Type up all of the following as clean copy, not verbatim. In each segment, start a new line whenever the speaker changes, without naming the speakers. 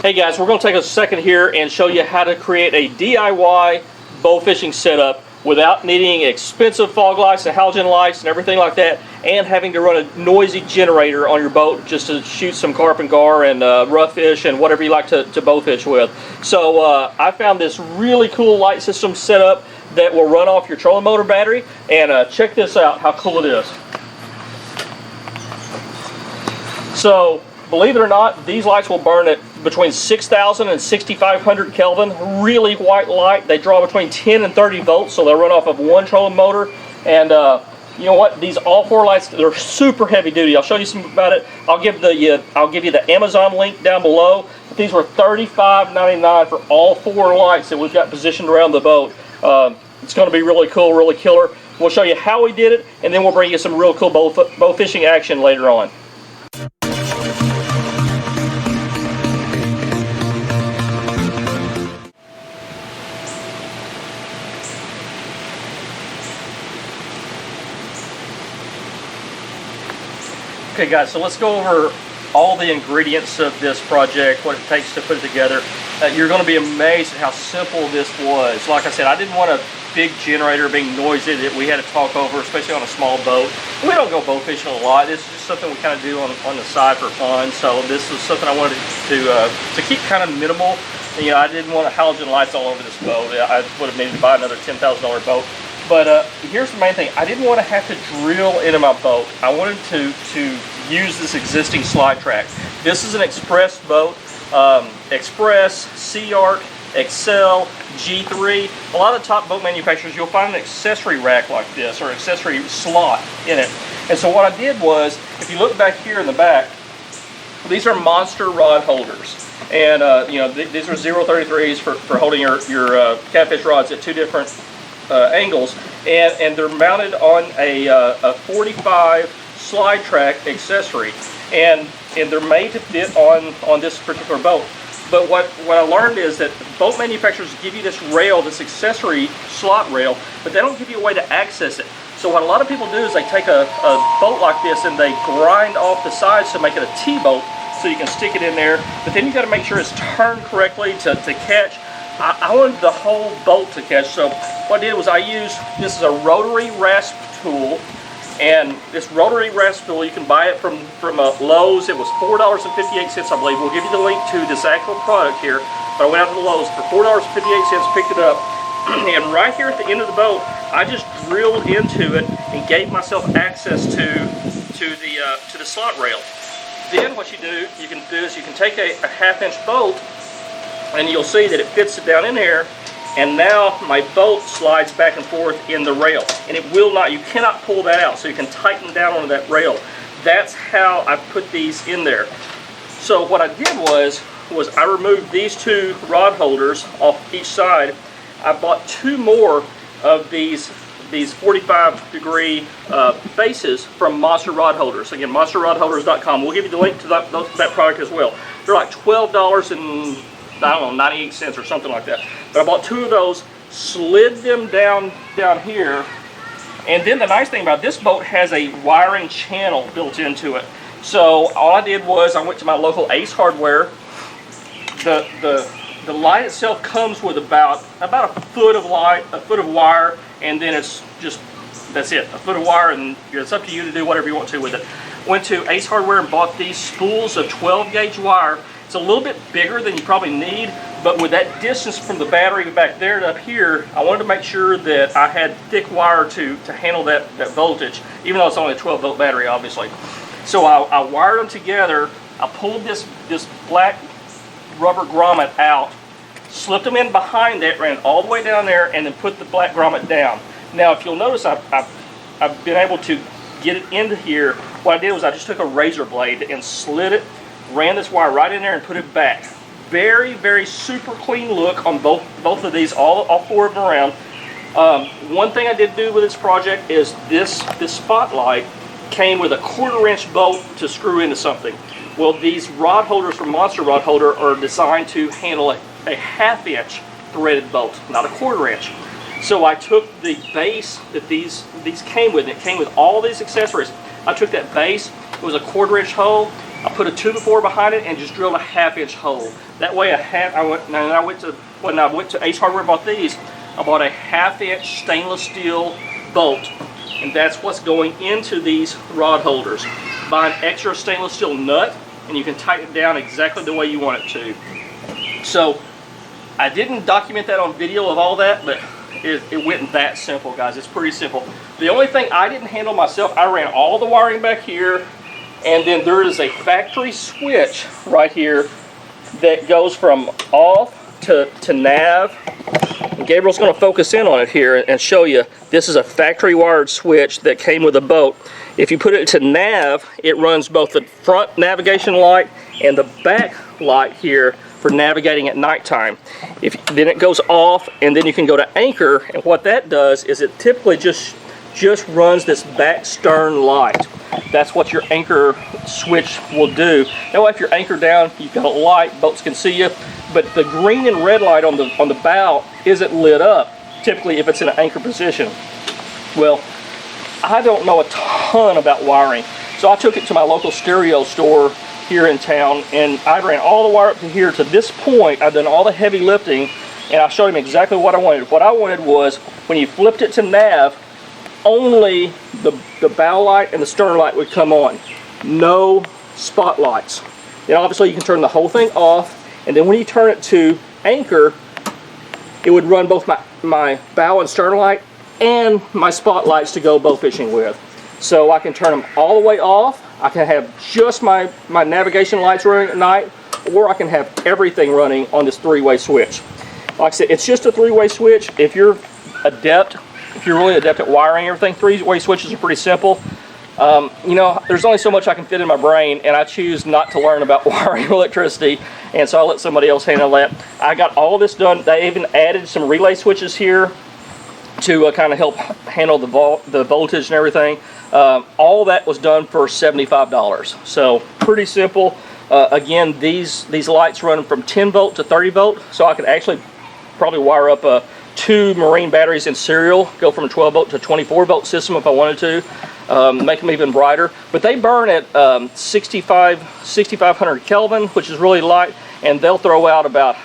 Hey guys, we're going to take a second here and show you how to create a DIY bow fishing setup without needing expensive fog lights and halogen lights and everything like that, and having to run a noisy generator on your boat just to shoot some carp and gar and rough fish and whatever you like to bow fish with. So I found this really cool light system set up that will run off your trolling motor battery, and check this out, how cool it is. So believe it or not, these lights will burn at between 6,000 and 6,500 Kelvin. Really white light. They draw between 10 and 30 volts, so they'll run off of one trolling motor. And you know what? These all four lights, they're super heavy duty. I'll show you some about it. I'll give you the Amazon link down below. But these were $35.99 for all four lights that we've got positioned around the boat. It's going to be really cool, really killer. We'll show you how we did it, and then we'll bring you some real cool bow fishing action later on. Okay guys, so let's go over all the ingredients of this project, what it takes to put it together. You're going to be amazed at how simple this was. Like I said, I didn't want a big generator being noisy that we had to talk over, especially on a small boat. We don't go bow fishing a lot. This is just something we kind of do on the side for fun. So this was something I wanted to keep kind of minimal. You know, I didn't want halogen lights all over this boat. I would have needed to buy another $10,000 boat. But here's the main thing. I didn't want to have to drill into my boat. I wanted to use this existing slide track. This is an Express boat. Express, Sea Arc, Excel, G3. A lot of the top boat manufacturers, you'll find an accessory rack like this, or accessory slot in it. And so what I did was, if you look back here in the back, these are monster rod holders. And you know, these are 0.33s for holding your catfish rods at two different angles, and they're mounted on a 45 slide track accessory, and they're made to fit on this particular boat. But what I learned is that boat manufacturers give you this rail, this accessory slot rail, but they don't give you a way to access it. So what a lot of people do is they take a boat like this and they grind off the sides to make it a T-boat, so you can stick it in there. But then you got to make sure it's turned correctly to catch. I wanted the whole boat to catch, so what I did was I used, this is a rotary rasp tool, and this rotary rasp tool, you can buy it from Lowe's. It was $4.58, I believe. We'll give you the link to this actual product here, but I went out to the Lowe's for $4.58, picked it up, and right here at the end of the boat, I just drilled into it and gave myself access to the slot rail. Then what you can do is you can take a half-inch bolt, and you'll see that it fits it down in here, and now my boat slides back and forth in the rail, and it will not, you cannot pull that out, so you can tighten down on that rail. That's how I put these in there. So what I did was I removed these two rod holders off each side. I bought two more of these 45-degree bases from Monster Rod Holders. Again, monsterrodholders.com. We'll give you the link to that product as well. They're like $12 and I don't know, 98 cents or something like that. But I bought two of those, slid them down here, and then the nice thing about this boat has a wiring channel built into it. So all I did was I went to my local Ace Hardware. The light itself comes with about a foot of wire, and then it's just, that's it, a foot of wire, and it's up to you to do whatever you want to with it. Went to Ace Hardware and bought these spools of 12-gauge wire. It's a little bit bigger than you probably need, but with that distance from the battery back there to up here, I wanted to make sure that I had thick wire to handle that voltage, even though it's only a 12-volt battery, obviously. So I wired them together. I pulled this black rubber grommet out, slipped them in behind it, ran all the way down there, and then put the black grommet down. Now, if you'll notice, I've been able to get it into here. What I did was I just took a razor blade and slid it, ran this wire right in there and put it back. Very, very super clean look on both of these, all four of them around. One thing I did do with this project is this spotlight came with a 1/4-inch bolt to screw into something. Well, these rod holders from Monster Rod Holder are designed to handle a 1/2-inch threaded bolt, not a 1/4-inch. So I took the base that these came with, and it came with all these accessories. I took that base, it was a 1/4-inch hole, I put a 2x4 behind it and just drilled a 1/2-inch hole. That way when I went to Ace Hardware and bought these, I bought a 1/2-inch stainless steel bolt, and that's what's going into these rod holders. Buy an extra stainless steel nut, and you can tighten it down exactly the way you want it to. So I didn't document that on video of all that, but it went that simple, guys. It's pretty simple. The only thing I didn't handle myself, I ran all the wiring back here, and then there is a factory switch right here that goes from off to nav. And Gabriel's going to focus in on it here and show you. This is a factory wired switch that came with a boat. If you put it to nav, it runs both the front navigation light and the back light here for navigating at nighttime. Then it goes off, and then you can go to anchor, and what that does is it typically just runs this back stern light. That's what your anchor switch will do. Now if you're anchored down, you've got a light, boats can see you, but the green and red light on the bow isn't lit up, typically if it's in an anchor position. Well, I don't know a ton about wiring, so I took it to my local stereo store here in town, and I ran all the wire up to here. To this point, I've done all the heavy lifting, and I showed him exactly what I wanted. What I wanted was, when you flipped it to nav, only the bow light and the stern light would come on. No spotlights. Then obviously you can turn the whole thing off, and then when you turn it to anchor, it would run both my bow and stern light and my spotlights to go bow fishing with. So I can turn them all the way off. I can have just my navigation lights running at night, or I can have everything running on this 3-way switch. Like I said, it's just a 3-way switch. If you're really adept at wiring everything, 3-way switches are pretty simple. You know, there's only so much I can fit in my brain, and I choose not to learn about wiring electricity, and so I'll let somebody else handle that. I got all this done. They even added some relay switches here to kind of help handle the voltage and everything. All that was done for $75. So pretty simple. Again, these lights run from 10 volt to 30 volt, so I could actually probably wire up 2 marine batteries in serial, go from a 12 volt to 24 volt system if I wanted to, make them even brighter. But they burn at 6500 Kelvin, which is really light, and they'll throw out about,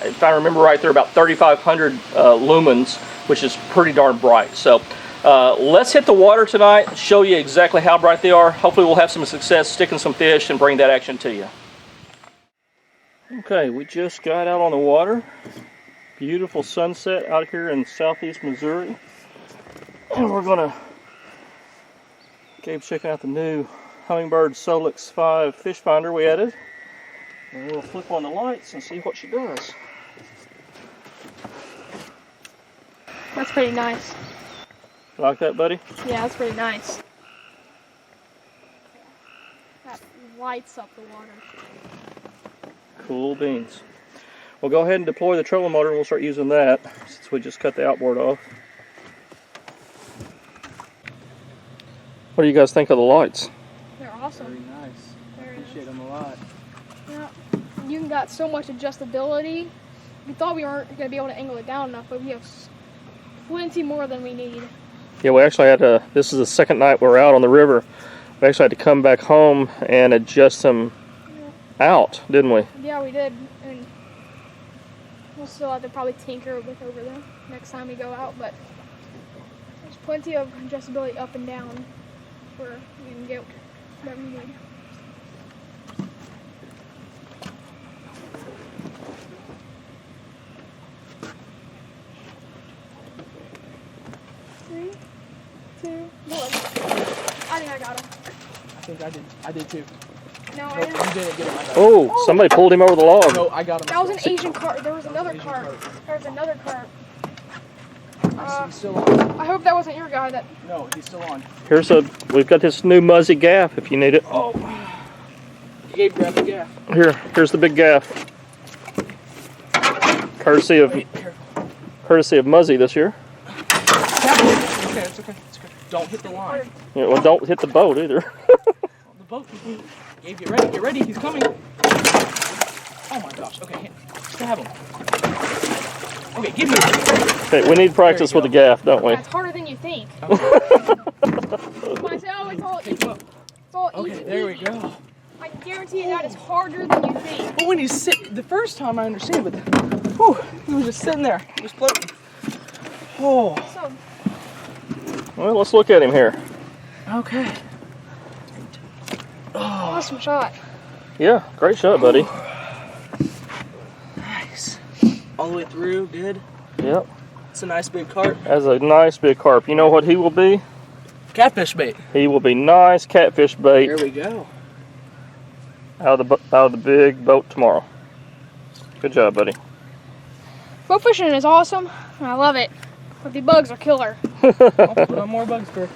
if I remember right, they're about 3500 lumens, which is pretty darn bright. So let's hit the water tonight, show you exactly how bright they are. Hopefully we'll have some success sticking some fish and bring that action to you. Okay, we just got out on the water. Beautiful sunset out here in southeast Missouri. And we're gonna, Gabe's checking out the new Humminbird Solix 5 fish finder we added. And we'll flip on the lights and see what she does.
That's pretty nice.
Like that, buddy?
Yeah, that's pretty nice. That lights up the water.
Cool beans. We'll go ahead and deploy the trolling motor, and we'll start using that since we just cut the outboard off. What do you guys think of the lights?
They're awesome.
Very nice.
Very
Appreciate
nice.
them a lot.
Yeah, you got so much adjustability. We thought we weren't going to be able to angle it down enough, but we have plenty more than we need.
Yeah, we actually had to, this is the second night we're out on the river. We actually had to come back home and adjust them out, didn't we?
Yeah, we did. And we'll still have to probably tinker with over there next time we go out, but there's plenty of adjustability up and down where we can get what we need. Three, 2, 1. I think I got him.
I think I did too.
No, I
Nope,
didn't.
you didn't get him. I got him.
Oh, somebody pulled him over the log.
No, I got him.
That was an Asian carp. There was another carp. There was another carp.
He's still on.
I hope that wasn't your guy that...
No, he's still on.
We've got this new Muzzy gaff if you need it.
Oh, Gabe grabbed the gaff.
Here's the big gaff. Courtesy of Muzzy this year.
Okay, it's okay. It's okay. Don't hit the line.
Yeah, well, don't hit the boat either.
The boat. Gabe, get ready. Get ready. He's coming. Oh my gosh. Okay, stab him. Okay, give me it.
Okay, we need practice with the gaff, don't we?
That's harder than you think.
Okay.
When I say, oh, it's all easy.
Pick him up.
It's all
Okay,
easy.
there we go.
I guarantee you that is harder than you think.
But when you sit, the first time I understand, but whew, he was just sitting there, just floating. Oh.
So,
Well, let's look at him here.
Okay.
awesome shot.
Yeah, great shot, buddy.
Nice. All the way through, good.
Yep.
It's a nice big carp.
That's a nice big carp. You know what he will be?
Catfish bait.
He will be nice catfish bait
There we go.
out of the big boat tomorrow. Good job, buddy.
Boat fishing is awesome, and I love it. But the bugs are killer.
I'll put on more bugs for